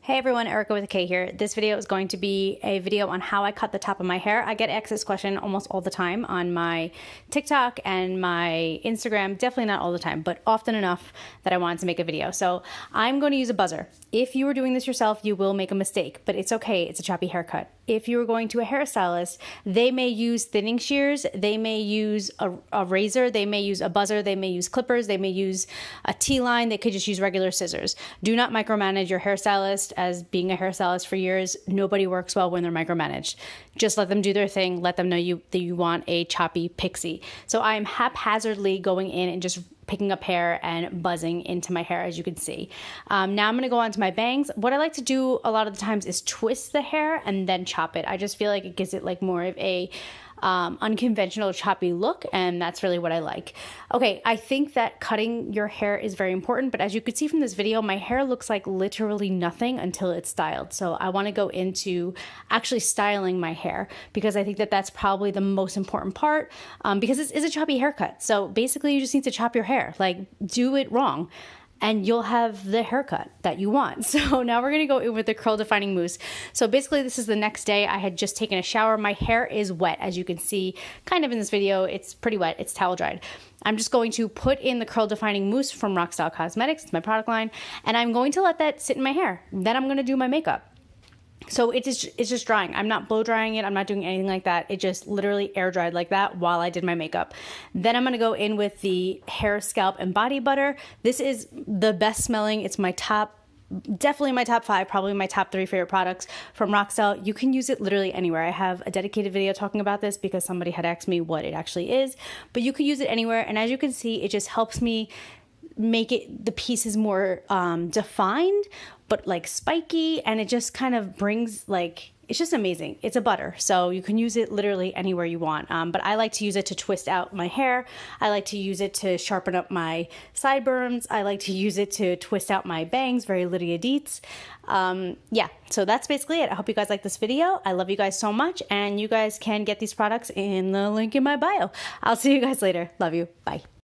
Hey everyone, Erica with a K here. This video is going to be a video on how I cut the top of my hair. I get asked this question almost all the time on my TikTok and my Instagram. Definitely not all the time, but often enough that I wanted to make a video. So I'm going to use a buzzer. If you are doing this yourself, you will make a mistake, but it's okay. It's a choppy haircut. If you are going to a hairstylist, they may use thinning shears, they may use a razor, they may use a buzzer, they may use clippers, they may use a T-line, they could just use regular scissors. Do not micromanage your hairstylist. As being a hairstylist for years, nobody works well when they're micromanaged. Just let them do their thing. Let them know that you want a choppy pixie. So I'm haphazardly going in and just picking up hair and buzzing into my hair, as you can see. Now I'm gonna go on to my bangs. What I like to do a lot of the times is twist the hair and then chop it. I just feel like it gives it like more of a unconventional choppy look, and that's really what I like. Okay, I think that cutting your hair is very important, but as you could see from this video, my hair looks like literally nothing until it's styled. So I want to go into actually styling my hair because I think that that's probably the most important part, because it's a choppy haircut. So basically you just need to chop your hair, like do it wrong, and you'll have the haircut that you want. So now we're gonna go in with the curl defining mousse. So basically this is the next day. I had just taken a shower. My hair is wet, as you can see kind of in this video. It's pretty wet, it's towel dried. I'm just going to put in the curl defining mousse from Rockstyle Cosmetics, it's my product line, and I'm going to let that sit in my hair. Then I'm gonna do my makeup. So it's just drying. I'm not blow drying it. I'm not doing anything like that. It just literally air dried like that while I did my makeup. Then I'm going to go in with the hair, scalp, and body butter. This is the best smelling. It's my top, definitely my top 5, probably my top 3 favorite products from Rockstyle. You can use it literally anywhere. I have a dedicated video talking about this because somebody had asked me what it actually is, but you could use it anywhere. And as you can see, it just helps me make it the pieces more defined, but like spiky, and it just kind of brings like, it's just amazing. It's a butter, so you can use it literally anywhere you want. But I like to use it to twist out my hair. I like to use it to sharpen up my sideburns. I like to use it to twist out my bangs, very Lydia Dietz. Yeah, so that's basically it. I hope you guys like this video. I love you guys so much, and you guys can get these products in the link in my bio. I'll see you guys later. Love you. Bye.